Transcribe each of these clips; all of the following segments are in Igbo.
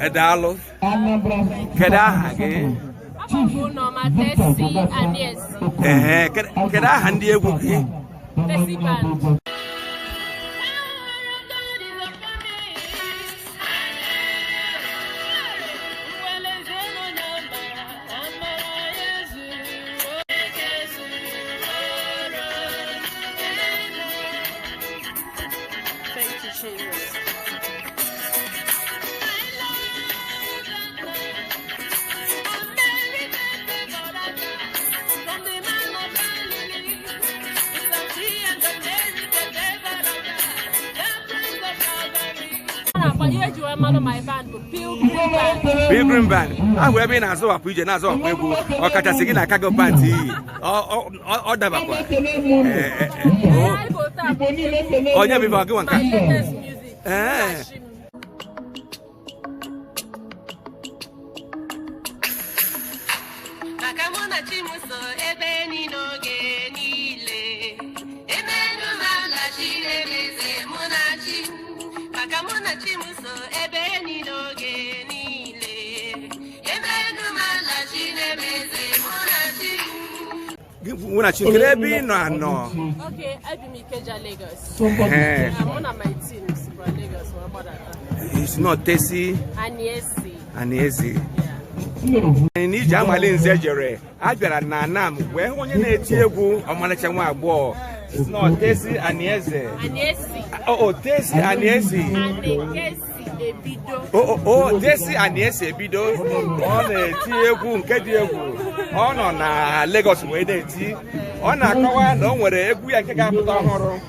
Edalo. Kedah again. Tessy Aniesi. Kedah Otiegwu Tessy Band. My band, Pilgrim Band. Pilgrim Band. I will be in a zoo of Pigeon as well. Or Katasiki, a cargo party. Or Dabapa. Oh, yeah, before going. When I check it, no. Okay, I be Mikeja Lagos. I'm one of my teams for Lagos. What about that? It's not Tessy Aniesi. And each Jamalin Zejere, I got an Anam, where when you need Otiegwu Tessy it's not Tessy Aniesi. Oh, Tessy Aniesi. Oh, Tessy Aniesi Bido on a Otiegwu Nkediegwu on Lagos way they tea on a kawa no where we are captain horror.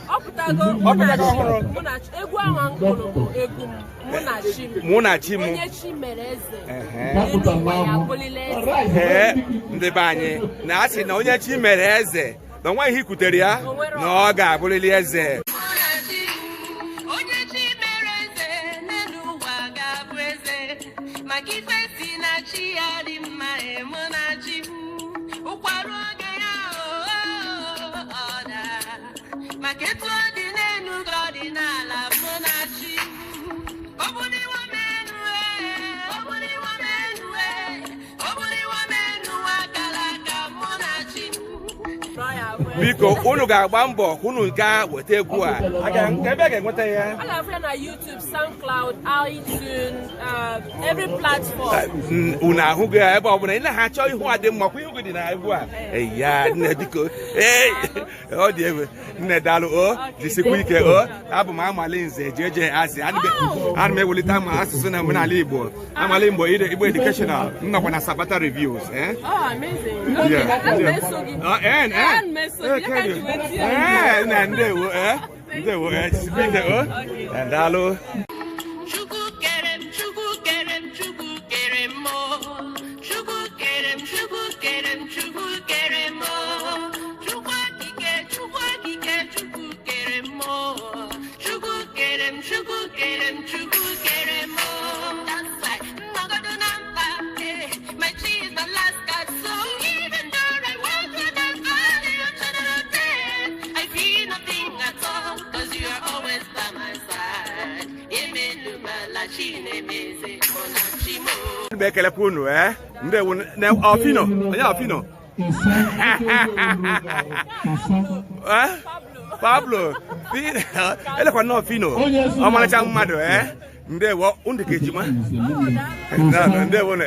Munachi the banye. Nasi no yachi mereze. The one he could tell ya no gabuleze. Biko unu ga-agba mbọ unu ga weta egwu a. Aga ebe ga-enweta ya. I have on YouTube, SoundCloud, iTunes, every platform. Una ahụ ga ebe ọ bụla ị na-achọ ihu adị mma kwa ihu dị na egwu a. Ya nne biko. Ọ dị egwu. Nne dalụ o, jisikwa ike o. Abụ m amali nze jeje asị. Ana m ewelite ma asụsụ na omenala Igbo. Amali Igbo Igbo educational. Nnọkwa na Sabata reviews, eh? Oh, amazing. Okay, Bekele kunu ndewo na ofino onye ofino Pablo ele kwa no ofino omalacha mmadu ndewo undikejima ndewo no